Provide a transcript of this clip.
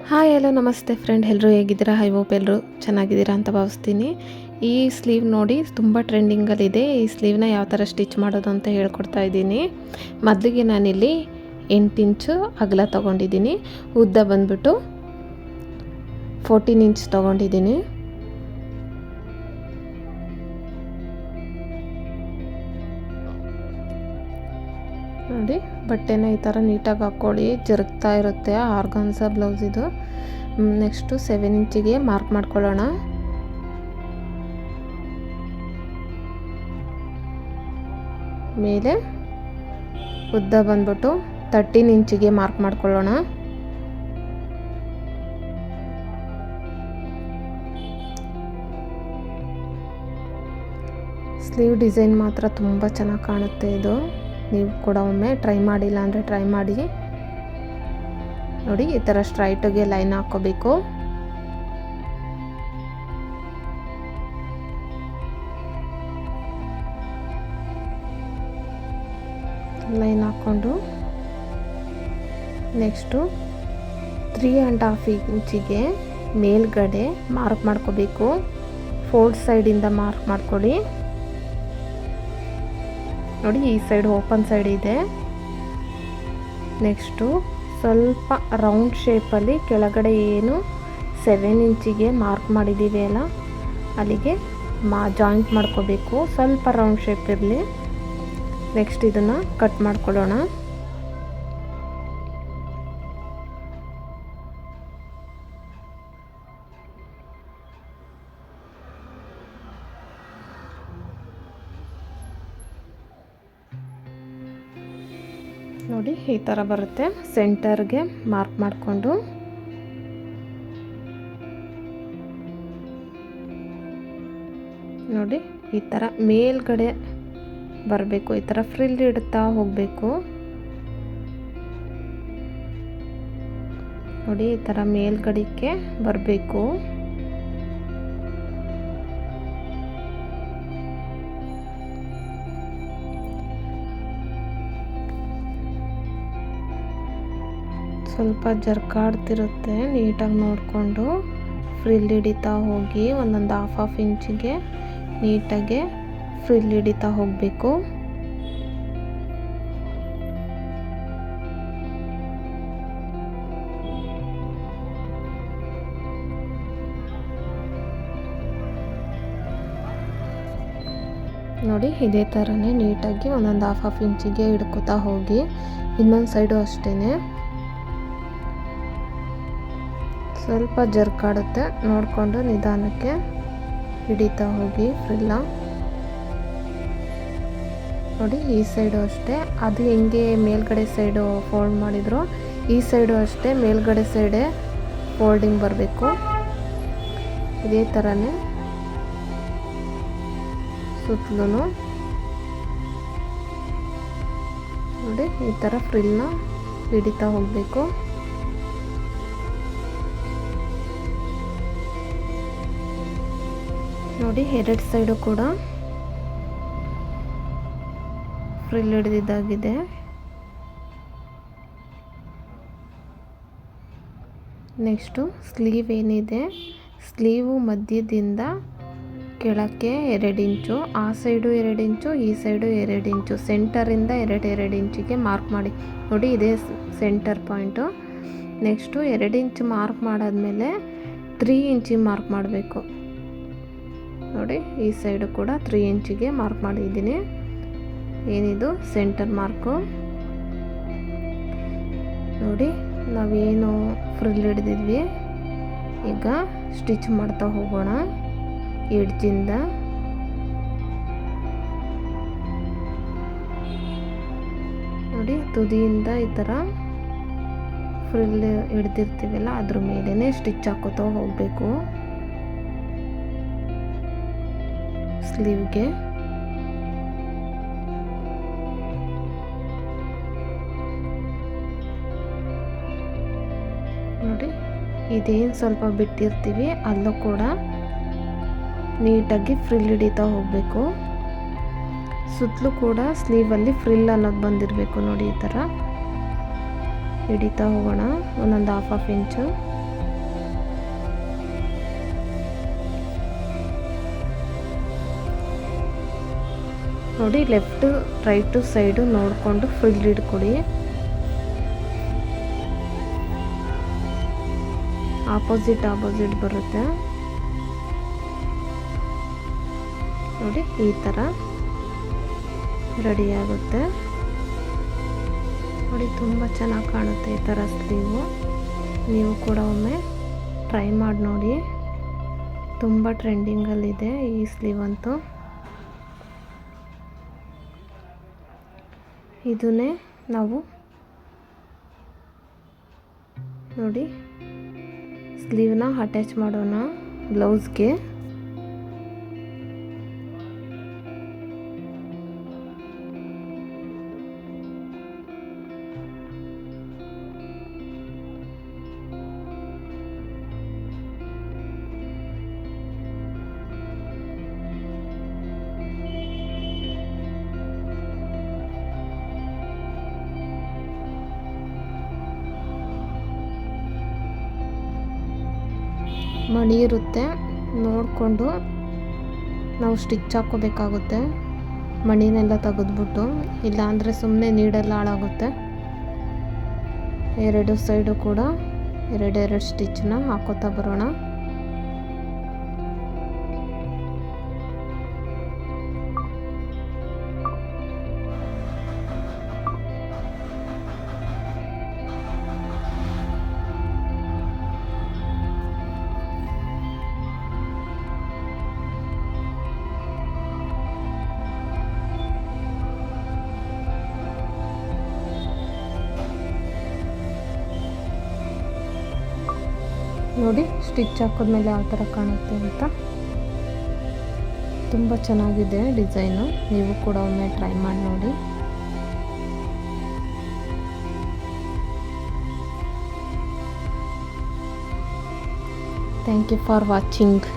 Hi hello ನಮಸ್ತೆ friend, ಎಲ್ಲರೂ ಹೇಗಿದ್ದೀರಾ? ಐ ಹೋಪ್ ಎಲ್ಲರೂ ಚೆನ್ನಾಗಿದ್ದೀರಾ ಅಂತ ಭಾವಿಸ್ತೀನಿ. ಈ ಸ್ಲೀವ್ ನೋಡಿ ತುಂಬ ಟ್ರೆಂಡಿಂಗಲ್ಲಿದೆ. ಈ ಸ್ಲೀವ್ನ ಯಾವ ಥರ ಸ್ಟಿಚ್ ಮಾಡೋದು ಅಂತ ಹೇಳ್ಕೊಡ್ತಾ ಇದ್ದೀನಿ. ಮೊದಲಿಗೆ ನಾನಿಲ್ಲಿ 8 ಇಂಚು ಅಗಲ ತೊಗೊಂಡಿದ್ದೀನಿ. ಉದ್ದ ಬಂದ್ಬಿಟ್ಟು 14 ಇಂಚ್ ತೊಗೊಂಡಿದ್ದೀನಿ. ನೋಡಿ, ಬಟ್ಟೆನ ಈ ಥರ ನೀಟಾಗಿ ಹಾಕ್ಕೊಳ್ಳಿ. ಜರುಗ್ತಾ ಇರುತ್ತೆ. ಆರ್ಗಾನ್ಸಾ ಬ್ಲೌಸ್ ಇದು. ನೆಕ್ಸ್ಟು 7 ಇಂಚಿಗೆ ಮಾರ್ಕ್ ಮಾಡ್ಕೊಳ್ಳೋಣ. ಮೇಲೆ ಉದ್ದ ಬಂದ್ಬಿಟ್ಟು 13 ಇಂಚಿಗೆ ಮಾರ್ಕ್ ಮಾಡ್ಕೊಳ್ಳೋಣ. ಸ್ಲೀವ್ ಡಿಸೈನ್ ಮಾತ್ರ ತುಂಬ ಚೆನ್ನಾಗಿ ಕಾಣುತ್ತೆ ಇದು. ನೀವು ಕೂಡ ಒಮ್ಮೆ ಟ್ರೈ ಮಾಡಿಲ್ಲ ಅಂದರೆ ಟ್ರೈ ಮಾಡಿ. ನೋಡಿ, ಈ ಥರ ಸ್ಟ್ರೈಟಿಗೆ ಲೈನ್ ಹಾಕ್ಕೋಬೇಕು. ಲೈನ್ ಹಾಕ್ಕೊಂಡು ನೆಕ್ಸ್ಟು 3.5 ಇಂಚಿಗೆ ಮೇಲ್ಗಡೆ ಮಾರ್ಕ್ ಮಾಡ್ಕೋಬೇಕು. ಫೋಲ್ಡ್ ಸೈಡಿಂದ ಮಾರ್ಕ್ ಮಾಡ್ಕೊಳ್ಳಿ. ನೋಡಿ, ಈ ಸೈಡ್ ಓಪನ್ ಸೈಡ್ ಇದೆ. ನೆಕ್ಸ್ಟು ಸ್ವಲ್ಪ ರೌಂಡ್ ಶೇಪಲ್ಲಿ ಕೆಳಗಡೆ ಏನು 7 ಇಂಚಿಗೆ ಮಾರ್ಕ್ ಮಾಡಿದ್ದೀವಿ ಅಲ್ಲ, ಅಲ್ಲಿಗೆ ಜಾಯಿಂಟ್ ಮಾಡ್ಕೋಬೇಕು. ಸ್ವಲ್ಪ ರೌಂಡ್ ಶೇಪ್ ಇರಲಿ. ನೆಕ್ಸ್ಟ್ ಇದನ್ನು ಕಟ್ ಮಾಡ್ಕೊಳ್ಳೋಣ. ನೋಡಿ, ಈ ಥರ ಬರುತ್ತೆ. ಸೆಂಟರ್ಗೆ ಮಾರ್ಕ್ ಮಾಡಿಕೊಂಡು ನೋಡಿ, ಈ ಥರ ಮೇಲ್ಗಡೆ ಬರಬೇಕು. ಈ ಥರ ಫ್ರಿಲ್ ಇಡ್ತಾ ಹೋಗಬೇಕು. ನೋಡಿ, ಈ ಥರ ಮೇಲ್ಗಡೆಗೆ ಬರಬೇಕು. ಸ್ವಲ್ಪ ಜರ್ಕಾಡ್ತಿರುತ್ತೆ. ನೀಟಾಗಿ ನೋಡಿಕೊಂಡು ಫ್ರಿಲ್ ಹಿಡಿತಾ ಹೋಗಿ ಒಂದೊಂದು ಹಾಫ್ ಇಂಚಿಗೆ ನೀಟಾಗಿ ಫ್ರಿಲ್ ಹಿಡಿತಾ ಹೋಗಬೇಕು. ನೋಡಿ, ಇದೇ ಥರನೇ ನೀಟಾಗಿ ಒಂದೊಂದು ಹಾಫ್ ಇಂಚಿಗೆ ಹಿಡ್ಕೊತಾ ಹೋಗಿ. ಇನ್ನೊಂದು ಸೈಡು ಅಷ್ಟೇ ಸ್ವಲ್ಪ ಜರ್ಕಾಡುತ್ತೆ. ನೋಡಿಕೊಂಡು ನಿಧಾನಕ್ಕೆ ಹಿಡಿತಾ ಹೋಗಿ ಫ್ರಿಲ್ಲ. ನೋಡಿ, ಈ ಸೈಡು ಅಷ್ಟೇ. ಅದು ಹೆಂಗೆ ಮೇಲ್ಗಡೆ ಸೈಡು ಫೋಲ್ಡ್ ಮಾಡಿದ್ರು, ಈ ಸೈಡು ಅಷ್ಟೇ ಮೇಲ್ಗಡೆ ಸೈಡೇ ಫೋಲ್ಡಿಂಗ್ ಬರಬೇಕು. ಇದೇ ಥರನೇ ಸುತ್ತಲೂ ನೋಡಿ, ಈ ಥರ ಫ್ರಿಲ್ನ ಹಿಡಿತಾ ಹೋಗಬೇಕು. ನೋಡಿ, ಎರಡು ಸೈಡು ಕೂಡ ಫ್ರಿಲ್ ಹಿಡಿದಿದ್ದಾಗಿದೆ. ನೆಕ್ಸ್ಟು ಸ್ಲೀವ್ ಏನಿದೆ, ಸ್ಲೀವು ಮಧ್ಯದಿಂದ ಕೆಳಕ್ಕೆ 2 ಇಂಚು, ಆ ಸೈಡು 2 ಇಂಚು, ಈ ಸೈಡು 2 ಇಂಚು, ಸೆಂಟರಿಂದ 2 ಇಂಚಿಗೆ ಮಾರ್ಕ್ ಮಾಡಿ. ನೋಡಿ, ಇದೇ ಸೆಂಟರ್ ಪಾಯಿಂಟು. ನೆಕ್ಸ್ಟು 2 ಇಂಚು ಮಾರ್ಕ್ ಮಾಡಾದ್ಮೇಲೆ 3 ಇಂಚಿಗೆ ಮಾರ್ಕ್ ಮಾಡಬೇಕು. ನೋಡಿ, ಈ ಸೈಡು ಕೂಡ 3 ಇಂಚಿಗೆ ಮಾರ್ಕ್ ಮಾಡಿದ್ದೀನಿ. ಏನಿದು ಸೆಂಟರ್ ಮಾರ್ಕು. ನೋಡಿ, ನಾವೇನು ಫ್ರಿಲ್ ಹಿಡಿದಿದ್ವಿ, ಈಗ ಸ್ಟಿಚ್ ಮಾಡ್ತಾ ಹೋಗೋಣ. ಎಡ್ಜಿಂದ ನೋಡಿ, ತುದಿಯಿಂದ ಈ ಥರ ಫ್ರಿಲ್ ಹಿಡ್ದಿರ್ತೀವಲ್ಲ, ಅದ್ರ ಮೇಲೇ ಸ್ಟಿಚ್ ಹಾಕೋತಾ ಹೋಗಬೇಕು ಸ್ಲೀವ್ಗೆ. ನೋಡಿ, ಇದೇನು ಸ್ವಲ್ಪ ಬಿಟ್ಟಿರ್ತೀವಿ ಅಲ್ಲೂ ಕೂಡ ನೀಟಾಗಿ ಫ್ರಿಲ್ ಹಿಡಿತಾ ಹೋಗಬೇಕು. ಸುತ್ತಲೂ ಕೂಡ ಸ್ಲೀವಲ್ಲಿ ಫ್ರಿಲ್ ಅನ್ನೋದು ಬಂದಿರಬೇಕು. ನೋಡಿ, ಈ ಥರ ಹಿಡಿತಾ ಹೋಗೋಣ ಒಂದೊಂದು ಹಾಫ್ ಇಂಚು. ನೋಡಿ ಲೆಫ್ಟು ರೈಟು ಸೈಡು ನೋಡಿಕೊಂಡು ಫ್ರಿಲ್ ಹಿಡ್ಕೊಡಿ. ಆಪೋಸಿಟ್ ಬರುತ್ತೆ ನೋಡಿ, ಈ ಥರ ರೆಡಿ ಆಗುತ್ತೆ ನೋಡಿ. ತುಂಬ ಚೆನ್ನಾಗಿ ಕಾಣುತ್ತೆ ಈ ಥರ ಸ್ಲೀವು. ನೀವು ಕೂಡ ಒಮ್ಮೆ ಟ್ರೈ ಮಾಡಿ ನೋಡಿ. ತುಂಬ ಟ್ರೆಂಡಿಂಗಲ್ಲಿದೆ ಈ ಸ್ಲೀವ್ ಅಂತೂ. ಇದನ್ನೇ ನಾವು ನೋಡಿ ಸ್ಲೀವ್ನ ಅಟ್ಯಾಚ್ ಮಾಡೋಣ ಬ್ಲೌಸ್ಗೆ. ಮಣಿ ಇರುತ್ತೆ ನೋಡಿಕೊಂಡು ನಾವು ಸ್ಟಿಚ್ ಹಾಕ್ಕೋಬೇಕಾಗುತ್ತೆ. ಮಣಿನೆಲ್ಲ ತೆಗೆದ್ಬಿಟ್ಟು, ಇಲ್ಲಾಂದರೆ ಸುಮ್ಮನೆ ನೀಡೆಲ್ಲ ಹಾಳಾಗುತ್ತೆ. ಎರಡು ಸೈಡು ಕೂಡ ಎರಡೆರಡು ಸ್ಟಿಚ್ನ ಹಾಕೋತಾ ಬರೋಣ. ನೋಡಿ ಸ್ಟಿಚ್ ಹಾಕಿದ್ಮೇಲೆ ಯಾವ ಥರ ಕಾಣುತ್ತೆ ಅಂತ. ತುಂಬ ಚೆನ್ನಾಗಿದೆ ಡಿಸೈನು. ನೀವು ಕೂಡ ಒಮ್ಮೆ ಟ್ರೈ ಮಾಡಿ ನೋಡಿ. Thank you for watching.